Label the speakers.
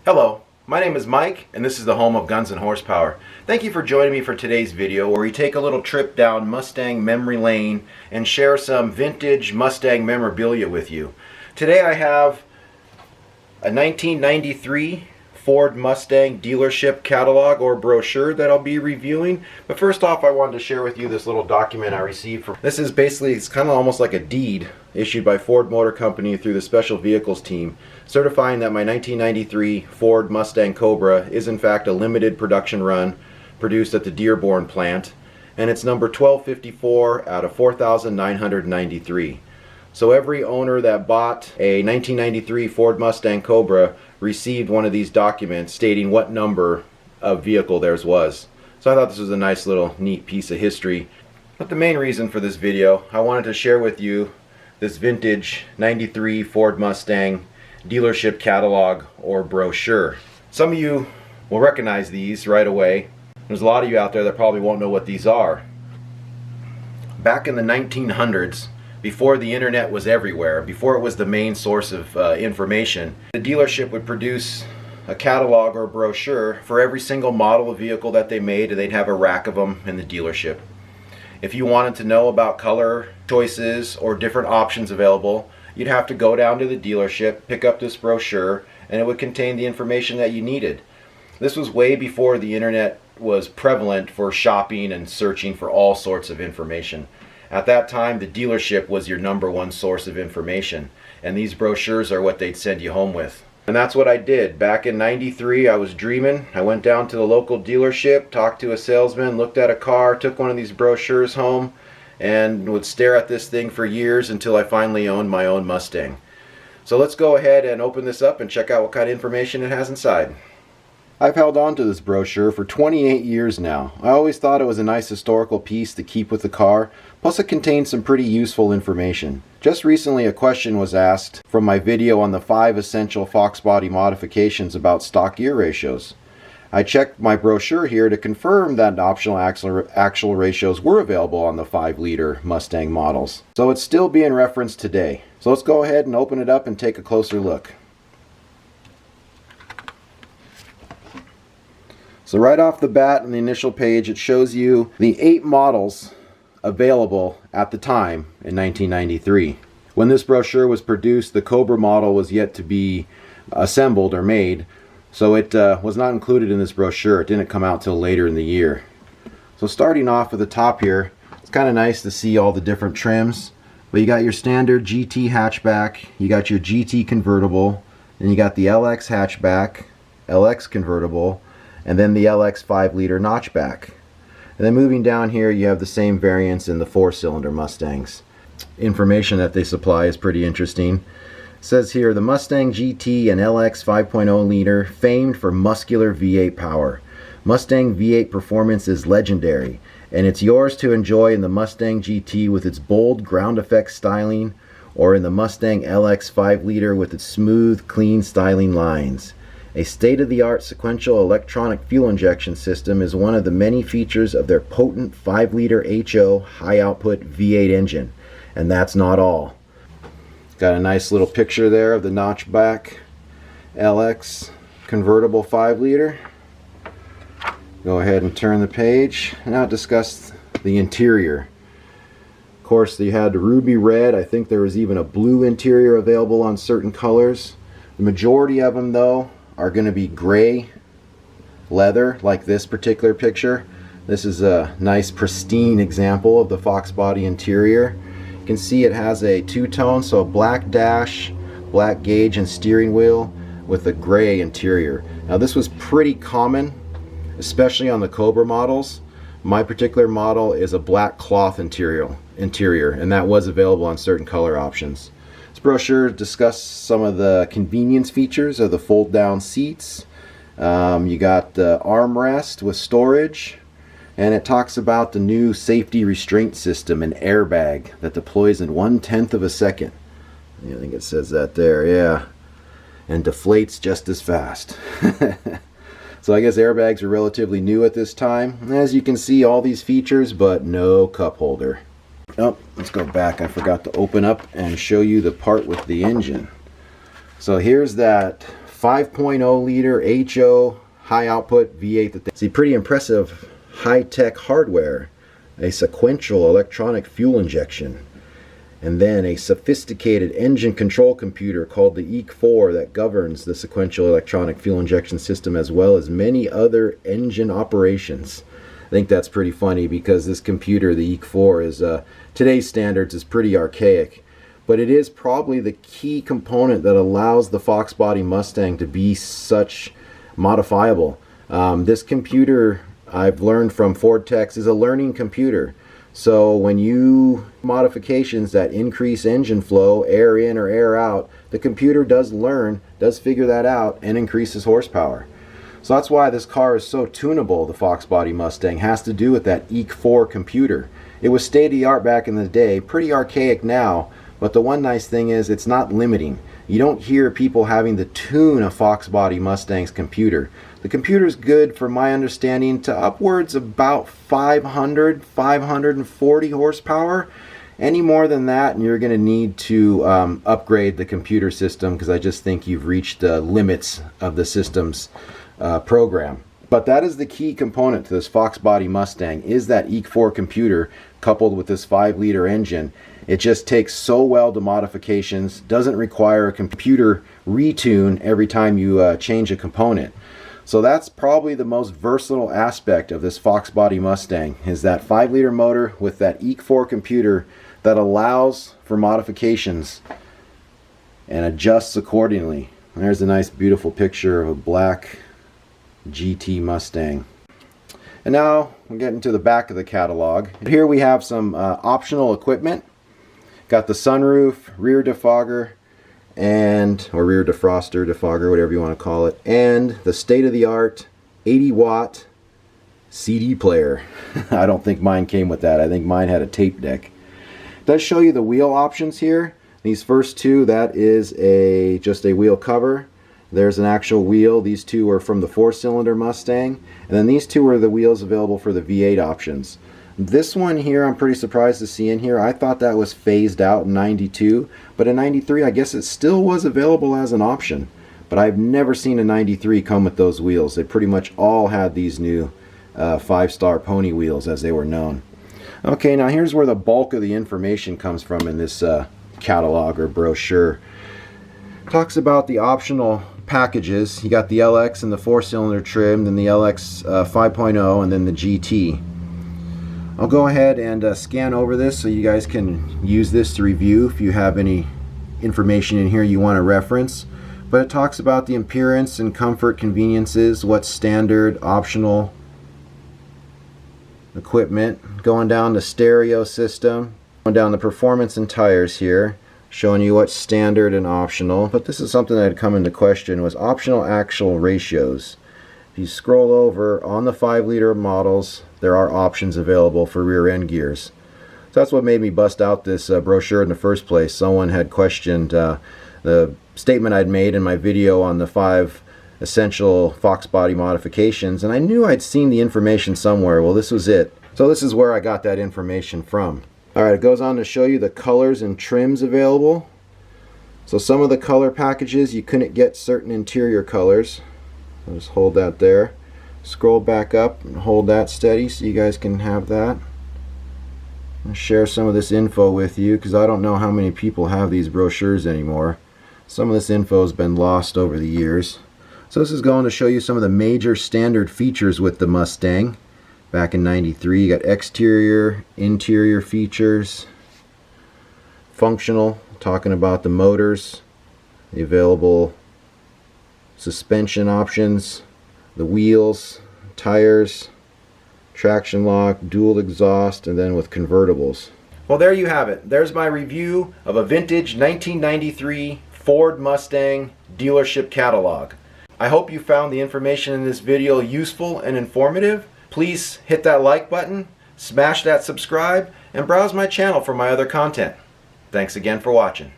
Speaker 1: Hello, my name is Mike and this is the home of Guns and Horsepower. Thank you for joining me for today's video where we take a little trip down Mustang memory lane and share some vintage Mustang memorabilia with you. Today I have a 1993 Ford Mustang Dealership Catalog or Brochure that I'll be reviewing. But first off, I wanted to share with you this little document I received from. This is basically, it's kind of almost like a deed issued by Ford Motor Company through the Special Vehicles team, certifying that my 1993 Ford Mustang Cobra is in fact a limited production run produced at the Dearborn plant, and it's number 1254 out of 4,993. So every owner that bought a 1993 Ford Mustang Cobra received one of these documents stating what number of vehicle theirs was. So I thought this was a nice little neat piece of history. But the main reason for this video, I wanted to share with you this vintage 93 Ford Mustang Dealership Catalog or Brochure. Some of you will recognize these right away. There's a lot of you out there that probably won't know what these are. Back in the 1900s, before the internet was everywhere, before it was the main source of information, the dealership would produce a catalog or brochure for every single model of vehicle that they made, and they'd have a rack of them in the dealership. If you wanted to know about color choices or different options available, you'd have to go down to the dealership, pick up this brochure, and it would contain the information that you needed. This was way before the internet was prevalent for shopping and searching for all sorts of information. At that time, the dealership was your #1 source of information, and these brochures are what they'd send you home with. And that's what I did. Back in '93, I was dreaming. I went down to the local dealership, talked to a salesman, looked at a car, took one of these brochures home, and would stare at this thing for years until I finally owned my own Mustang. So let's go ahead and open this up and check out what kind of information it has inside. I've held on to this brochure for 28 years now. I always thought it was a nice historical piece to keep with the car, plus it contains some pretty useful information. Just recently a question was asked from my video on the 5 essential Fox body modifications about stock gear ratios. I checked my brochure here to confirm that optional axle ratios were available on the 5-liter Mustang models. So it's still being referenced today. So let's go ahead and open it up and take a closer look. So right off the bat on the initial page, it shows you the 8 models available at the time in 1993. When this brochure was produced, the Cobra model was yet to be assembled or made, so it was not included in this brochure. It didn't come out till later in the year. So starting off at the top here, it's kind of nice to see all the different trims. But you got your standard GT hatchback, you got your GT convertible, and you got the LX hatchback, LX convertible, and then the LX 5-liter notchback. And then moving down here, you have the same variants in the 4-cylinder Mustangs. Information that they supply is pretty interesting. It says here, the Mustang GT and LX 5.0 liter, famed for muscular V8 power. Mustang V8 performance is legendary, and it's yours to enjoy in the Mustang GT with its bold ground effect styling, or in the Mustang LX 5-liter with its smooth, clean styling lines. A state-of-the-art sequential electronic fuel injection system is one of the many features of their potent 5-liter HO high-output V8 engine. And that's not all. Got a nice little picture there of the notchback LX convertible 5-liter. Go ahead and turn the page. Now discuss the interior. Of course, you had the ruby red. I think there was even a blue interior available on certain colors. The majority of them, though, are going to be gray leather, like this particular picture. This is a nice pristine example of the Fox body interior. You can see it has a two-tone, so a black dash, black gauge and steering wheel with a gray interior. Now this was pretty common, especially on the Cobra models. My particular model is a black cloth interior, and that was available on certain color options. This brochure discusses some of the convenience features of the fold-down seats. You got the armrest with storage, and it talks about the new safety restraint system, an airbag that deploys in 1/10 of a second. I think it says that there, yeah, and deflates just as fast. So I guess airbags are relatively new at this time. As you can see, all these features, but no cup holder. Oh, let's go back. I forgot to open up and show you the part with the engine. So here's that 5.0 liter HO high output V8. See, pretty impressive high-tech hardware. A sequential electronic fuel injection, and then a sophisticated engine control computer called the EEC4 that governs the sequential electronic fuel injection system, as well as many other engine operations. I think that's pretty funny because this computer, the EEC4, is today's standards is pretty archaic, but it is probably the key component that allows the Fox body Mustang to be such modifiable. This computer, I've learned from Ford Techs, is a learning computer. So when you modifications that increase engine flow, air in or air out, the computer does learn, does figure that out, and increases horsepower. So that's why this car is so tunable. The Fox body Mustang has to do with that EEC4 computer. It was state-of-the-art back in the day, pretty archaic now, but the one nice thing is it's not limiting. You don't hear people having to tune a Fox body Mustang's computer. The computer is good, for my understanding, to upwards about 540 horsepower. Any more than that and you're going to need to upgrade the computer system, because I just think you've reached the limits of the system's program. But that is the key component to this Fox body Mustang, is that EEC4 computer coupled with this 5-liter engine. It just takes so well to modifications, doesn't require a computer retune every time you change a component. So that's probably the most versatile aspect of this Fox body Mustang, is that 5-liter motor with that EEC4 computer that allows for modifications and adjusts accordingly. There's a nice beautiful picture of a black GT Mustang. And now we're getting to the back of the catalog. Here we have some optional equipment. Got the sunroof, rear defogger, or rear defroster, defogger, whatever you want to call it, and the state-of-the-art 80-watt CD player. I don't think mine came with that. I think mine had a tape deck. It does show you the wheel options here. These first two, that is just a wheel cover. There's an actual wheel. These two are from the 4-cylinder Mustang, and then these two are the wheels available for the V8 options. This one here I'm pretty surprised to see in here. I thought that was phased out in 92, but in 93 I guess it still was available as an option. But I've never seen a 93 come with those wheels. They pretty much all had these new 5-star pony wheels, as they were known. Okay, now here's where the bulk of the information comes from in this catalog or brochure. It talks about the optional packages. You got the LX and the 4-cylinder trim, then the LX 5.0, and then the GT. I'll go ahead and scan over this so you guys can use this to review if you have any information in here you want to reference. But it talks about the appearance and comfort conveniences, what's standard, optional equipment, going down the stereo system, going down the performance and tires here, showing you what's standard and optional. But this is something that had come into question, was optional actual ratios. If you scroll over on the 5-liter models, there are options available for rear end gears. So that's what made me bust out this brochure in the first place. Someone had questioned the statement I'd made in my video on the 5 essential Fox body modifications, and I knew I'd seen the information somewhere. Well, this was it. So this is where I got that information from. Alright, it goes on to show you the colors and trims available. So some of the color packages, you couldn't get certain interior colors. I'll just hold that there. Scroll back up and hold that steady so you guys can have that. I'll share some of this info with you because I don't know how many people have these brochures anymore. Some of this info has been lost over the years. So this is going to show you some of the major standard features with the Mustang. Back in 93, you got exterior, interior features, functional, talking about the motors, the available suspension options, the wheels, tires, traction lock, dual exhaust, and then with convertibles. Well, there you have it. There's my review of a vintage 1993 Ford Mustang dealership catalog. I hope you found the information in this video useful and informative. Please hit that like button, smash that subscribe, and browse my channel for my other content. Thanks again for watching.